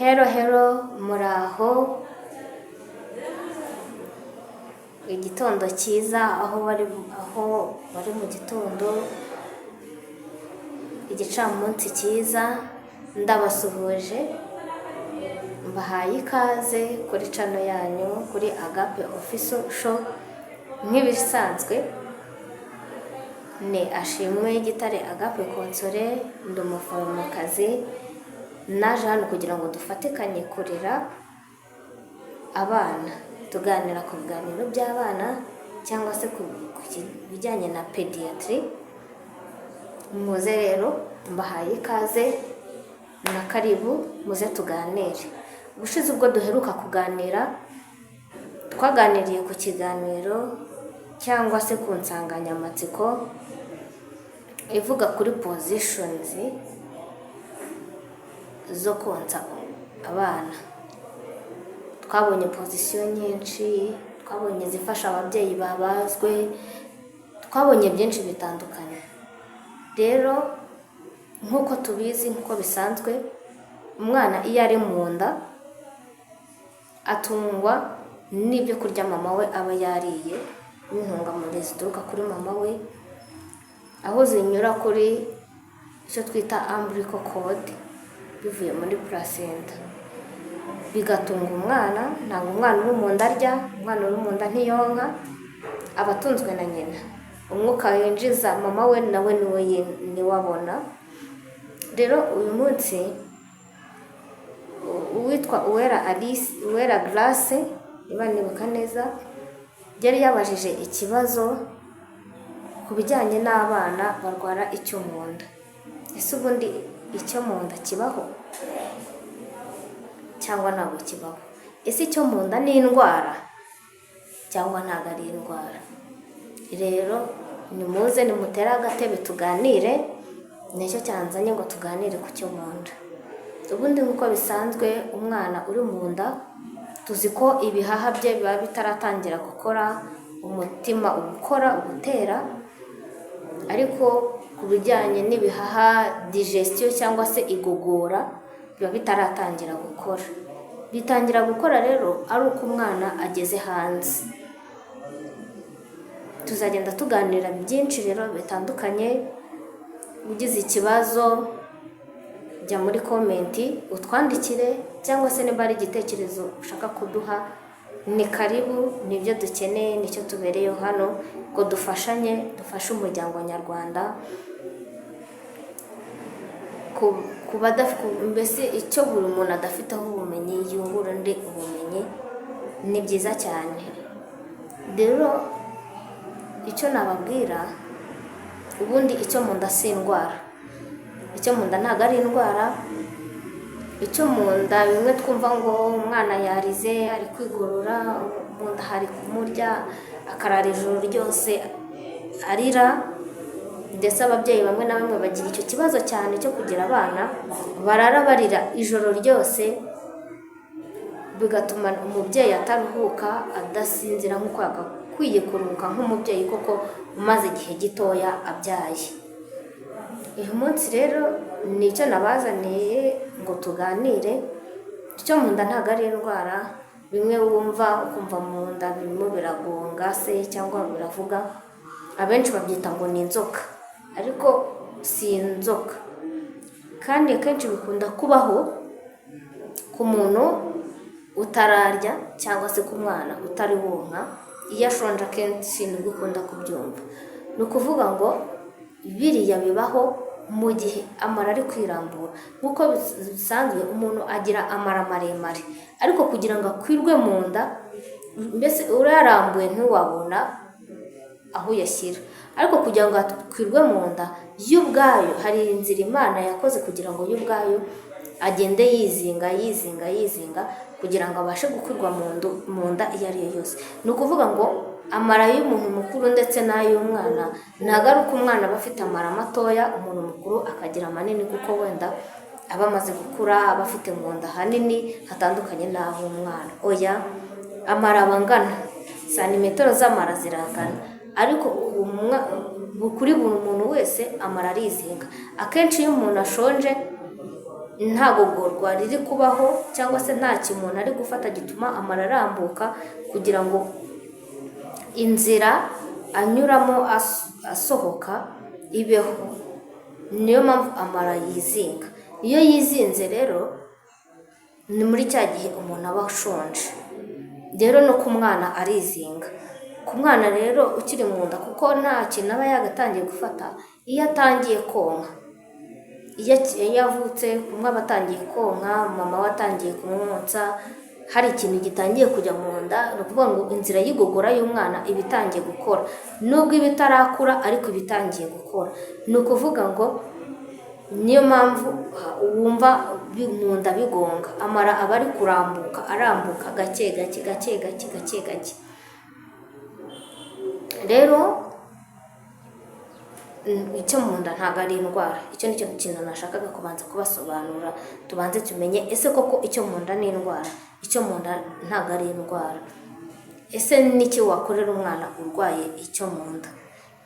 Hello muraho, igitondo cyiza aho bari mu gitondo, igicamunsi cyiza, ndabasuhuje, mbahaye ikaze kuri channel yanyu, kuri Agape Official Show. Nk'ibisanzwe ni Ashimwe Gitare Agape Konsole, ndi umuforomokazi, naje hano kugira ngo dufatikanye kurera abana, tuganira ku biganiro by'abana cyangwa se ku bijyanye na pediatry. Muze rero mbahaye ikaze na karibu, muze tuganire. Ubushize ubwo duheruka kuganira, twaganiriye ku kiganiro cyangwa se ku nsanganyamatsiko ivuga kuri positions zo konsa abana. Twabonye position nyinshi, twabonye zifasha ababyeyi babazwe, twabonye byinshi bitandukanye. Rero nk'uko tubizi, nk'uko bisanzwe, umwana iyo ari mu nda atungwa n'ibyo kurya mama we aba yariye, n'intungamubiri zituruka kuri mama we, aho zinyura kuri icyo twita umbilical cord bivuye muri placenta, bigatunga umwana. Ntabwo umwana uri mu nda arya, umwana uri mu nda ntiyonka, aba atunzwe na nyina. Umwuka winjiza mama we nawe niwe abona. Rero uyu munsi uwitwa Uwera Grace, niba nibuka neza, yari yabajije ikibazo ku bijyanye n'abana barwara icyo mu nda. Ese ubundi icyo mu nda kibaho cyangwa ntabwo kibaho? Ese icyo mu nda ni indwara cyangwa ntabwo ari indwara? Rero nimuze nimutere agatebe tuganire, nicyo cyanzanye ngo tuganire ku cyo mu nda. Ubundi nk'uko bisanzwe, umwana uri mu nda tuzi ko ibihaha bye biba bitaratangira gukora, umutima ugutera, ariko ku bijyanye n'ibihaha digestion cyangwa se igogora biba bitaratangira gukora. Bitangira gukora rero ari uko umwana ageze hanze. Tuzagenda tuganira byinshi rero bitandukanye. Ugize ikibazo jya muri komenti utwandikire, cyangwa se niba ari igitekerezo ushaka kuduha, ni karibu. Nibyo dukeneye, nicyo tubereyeho hano, ngo dufashe umuryango nyarwanda mbese icyo buri muntu adafiteho ubumenyi yungura undi ubumenyi, ni byiza cyane. Rero icyo nababwira, ubundi icyo mu nda si indwara. Icyo mu nda ntabwo ari indwara. Icyo mu nda bimwe twumva ngo umwana yarize ari kwigorora, mu nda hari kumurya, akarara ijoro ryose arira, ndetse ababyeyi bamwe na bamwe bagira icyo kibazo cyane cyo kugira abana barara barira ijoro ryose, bigatuma umubyeyi ataruhuka, adasinzira nk'uko yagakwiye kuruhuka nk'umubyeyi koko umaze igihe gitoya abyaye. Uyu munsi rero nicyo nabazaniye ngo tuganire. Icyo mu nda ntabwo ari indwara. Bimwe wumva ukumva mu nda birimo biragonga se cyangwa biravuga, abenshi babyita ngo ni inzoka, ariko si inzoka. Kandi akenshi bikunda kubaho ku muntu utararya cyangwa se ku mwana utari wonka. Iyo ashonje akenshi nibwo ukunda kubyumva. Ni ukuvuga ngo biriya bibaho mu gihe amara ari kwirambura. Nk'uko bisanzwe umuntu agira amara maremare, ariko kugira ngo akwirwe mu nda, mbese urayarambuye ntiwabona aho uyashyira, ariko kugira ngo akwirwe mu nda yo ubwayo hari inzira Imana yakoze kugira ngo yo ubwayo agende yizinga kugira ngo abashe gukwirwa mu nda iyo ari yo yose. Ni ukuvuga ngo amara y'umuntu mukuru ndetse n'ay'umwana ntabwo ari uko umwana aba afite amara matoya, umuntu mukuru akagira manini, kuko wenda aba amaze gukura, aba afite mu nda hanini hatandukanye n'ah'umwana. Oya, amara aba angana, santimetero z'amara zirangana, ariko kuri buri muntu wese amara arizinga. Akenshi iyo umuntu ashonje nta gogorwa riri kubaho cyangwa se nta kimuntu ari gufata gituma amara arambuka, kugira ngo inzira anyuramo asohoka ibeho. Niyo mpamvu amara yizinga. Iyo yizinze rero ni muri cya gihe umuntu aba ashonje. Rero no ku mwana arizinga. Ku mwana rero ukiri mu nda, kuko nta kintu aba yagatangiye gufata, iyo atangiye konka, iyo yavutse umwe aba atangiye konka, mama we atangiye kumwonsa, hari ikintu gitangiye kujya mu nda, ni ukuvuga ngo inzira y'igogora y'umwana iba itangiye gukora, nubwo iba itarakura ariko iba itangiye gukora. Ni ukuvuga ngo niyo mpamvu wumva mu nda bigonga, amara aba ari kurambuka, arambuka gake gake gake gake gake gake. Rero icyo mu nda ntabwo ari indwara. Icyo ni cyo kintu nashakaga kubanza kubasobanura, tubanze tumenye ese koko icyo mu nda ni indwara, icyo mu nda ntabwo ari indwara. Ese n'iki wakorera umwana urwaye icyo mu nda?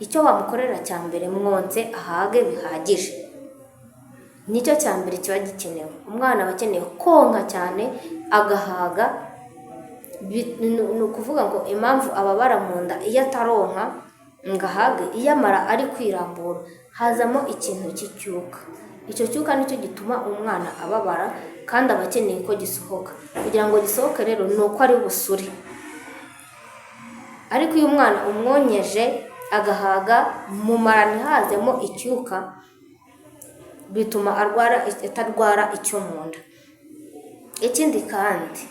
Icyo wamukorera cya mbere, mwonse ahage bihagije, nicyo cya mbere kiba gikenewe. Umwana aba akeneye konka cyane agahaga. Ni ukuvuga ngo impamvu ababara mu nda iyo ataronka ngo ahage, iyo amara ari kwirambura hazamo ikintu cy'icyuka. Icyo cyuka nicyo gituma umwana ababara kandi aba akeneye ko gisohoka. Kugira ngo gisohoke rero ni uko ari busure. Ariko iyo umwana umwonyeje agahaga, mu mara ntihazemo icyuka, bituma atarwara icyo mu nda. Ikindi kandi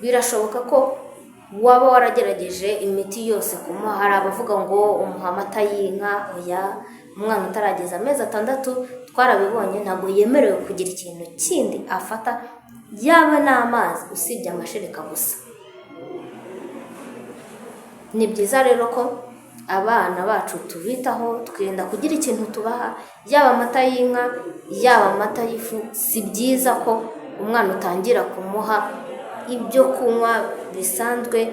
birashoboka ko waba waragerageje imiti yose kumuha. Hari abavuga ngo umuha amata y'inka. Oya, umwana utarageza amezi 6 twarabibonye ntabwo yemerewe kugira ikintu kindi afata, yaba n'amazi usibye amashereka gusa. Ni byiza rero ko abana bacu tubitaho, twirinda kugira ikintu tubaha, yaba amata y'inka yaba amata y'ifu. Si byiza ko umwana utangira kumuha ibyo kunywa bisanzwe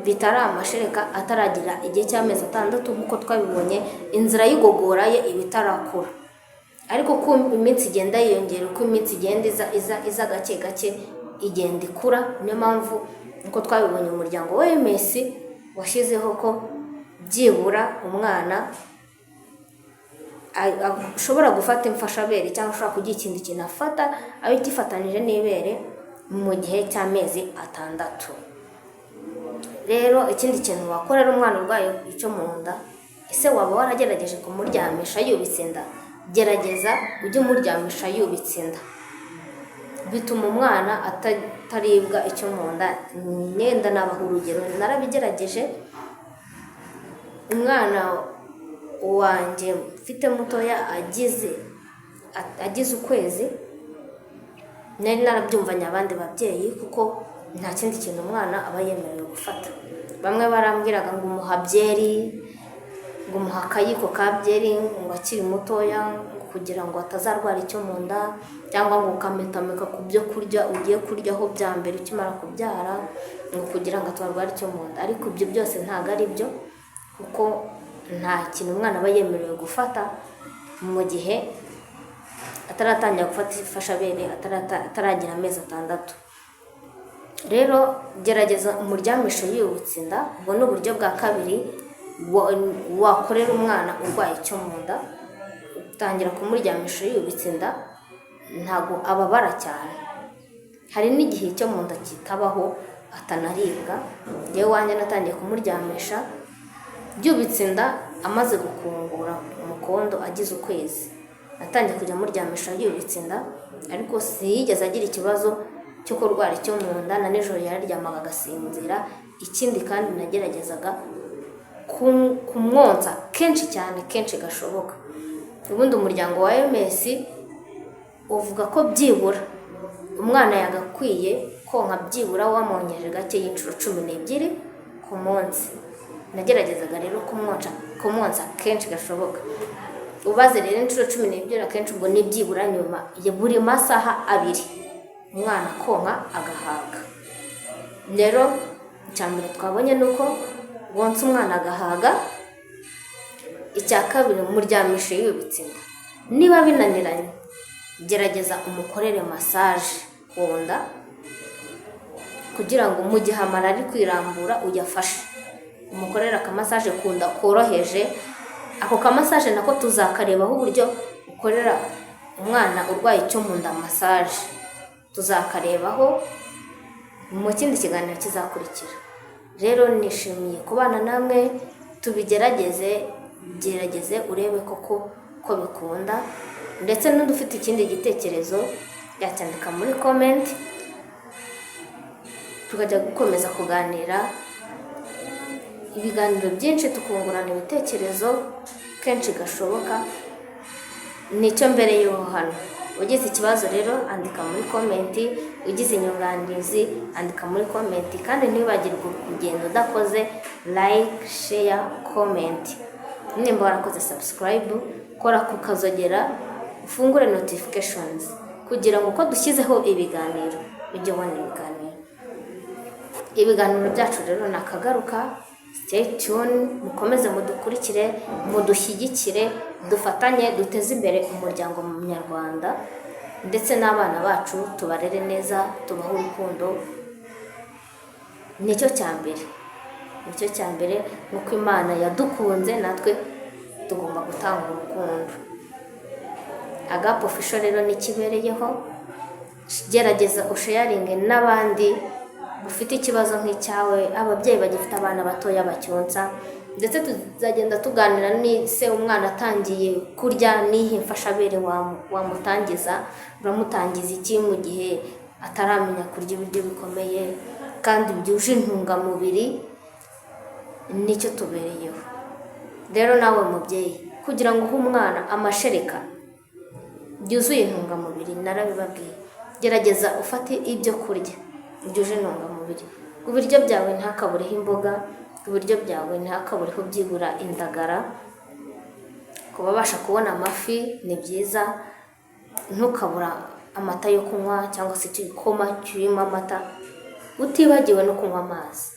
bitari amashereka ataragira igihe cy'amezi 6, nk'uko twabibonye inzira y'igogora ye iba itarakura. Ariko uko iminsi igenda yiyongera, uko iminsi igenda iza gake gake igenda ikura. Niyo mpamvu nk'uko twabibonye umuryango wa OMS washyizeho ko byibura umwana ashobora gufata imfashabere cyangwa ashobora kugira ikindi kintu afata aho gifatanije n'ibere mu gihe cy'amezi 6. Rero ikindi kintu wakorera umwana urwaye icyo mu nda, ese waba waragerageje kumuryamisha yubitse inda? Gerageza ujye umuryamisha yubitse inda, bituma umwana ataribwa icyo mu nda. Nenda nabaha urugero, narabigerageje. Umwana wanjye mfite mutoya agize ukwezi, nari narabyumvanye abandi babyeyi, kuko nta kindi kintu umwana aba yemerewe gufata. Bamwe barambwiraga ngo umuha byeri, ngo umuha akayiko ka byeri ngo akiri mutoya kugira ngo atazarwara icyo mu nda, cyangwa ngo ukametameka ku byo kurya ugiye kuryaho bya mbere ukimara kubyara ngo kugira ngo atarwara icyo mu nda. Ariko ibyo byose ntabwo ari byo, kuko nta kintu umwana aba yemerewe gufata mu gihe ataratangira gufata ifashabere, ataragira amezi 6. Rero gerageza umuryamisho yubitse inda. Ubwo ni uburyo bwa kabiri wakorera umwana urwaye icyo mu nda. Utangira kumuryamisha yubitse inda, ntabwo ababara cyane. Hari n'igihe icyo mu nda kitabaho atanaribwa. Yewe wanjye natangiye kumuryamisha yubitse inda amaze gukungura umukondo agize ukwezi. Natangiye kujya muryamisha yubitse inda, ariko siyigeze agira ikibazo cyo kurwara icyo mu nda, na nijoro yararyamaga agasinzira. Ikindi kandi nageragezaga kumwonsa kenshi cyane, kenshi gashoboka. Ubundi umuryango wa OMS uvuga ko byibura umwana yagakwiye konka byibura wamwonyeje gake y'inshuro 12 ku munsi. Nageragezaga rero kumwonsa kenshi gashoboka. Ubaze rero inshuro 12 akenshi ubwo ni byibura nyuma ya buri masaha 2 umwana konka agahaga. Rero icyambere twabonye nuko wonsa umwana agahaga. Icya kabiri umuryamishe yubitse inda. Niba binaniranye gerageza umukorere massage ku nda kugira ngo mu gihe amara ari kwirambura uyafashe, umukorere akamasaje ku nda koroheje. Ako kamasaje nako tuzakarebaho uburyo ukorera umwana urwaye icyo mu nda massage, tuzakarebaho mu kindi kiganiro kizakurikira. Rero nishimiye kubana namwe, tubigerageze, gerageze urebe koko ko bikunda, ndetse n'udufite ikindi gitekerezo yacyandika muri comment, tukajya gukomeza kuganira ibiganiro byinshi, tukungurana ibitekerezo kenshi gashoboka. Nicyo mbere y'uho hano. Ugize ikibazo rero andika muri komenti, ugize inyunganizi andika muri komenti, kandi ntibagirwe kugenda udakoze like, share, comment. Nimba warakoze subscribe, kora ku kazogera, ufungure notifications kugira ngo uko dushyizeho ibiganiro ujye ubona ibiganiro byacu. Rero nakagaruka, stay tuned, mukomeze mudukurikire, mudushyigikire, dufatanye duteze imbere umuryango nyarwanda ndetse n'abana bacu, tubarere neza, tubahe urukundo. Nicyo cya mbere nk'uko Imana yadukunze, natwe tugomba gutanga urukundo. Agape Official rero nikibereyeho, gerageza usharinge n'abandi ufite ikibazo nk'icyawe, ababyeyi bagifite abana batoya bacyonsa, ndetse tuzagenda tuganira n'ise umwana atangiye kurya n'ihe mfashabere wamutangiza, uramutangiza iki mu gihe ataramenya kurya ibiryo bikomeye kandi byuje intungamubiri. Nicyo tubereyeho. Rero nawe mubyeyi, kugira ngo uhe umwana amashereka byuzuye intungamubiri, narabibabwiye, gerageza ufate ibyo kurya byuje intungamubiri. Ku biryo byawe ntakabureho imboga, ku biryo byawe ntakabureho byibura indagara. Kuba babasha kubona amafi ni byiza, ntukabura amata yo kunywa cyangwa se igikoma kirimo amata, utibagiwe no kunywa amazi.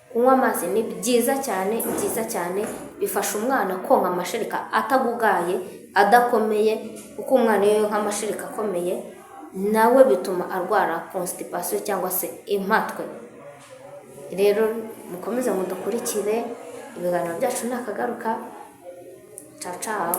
Kunywa amazi ni byiza cyane, bifasha umwana konka amashereka atagugaye, adakomeye, kuko umwana iyo nk'amashereka akomeye nawe bituma arwara constipation cyangwa se impatwe. Rero mukomeze mudukurikire, ibiganiro byacu nakagaruka. Ciao ciao.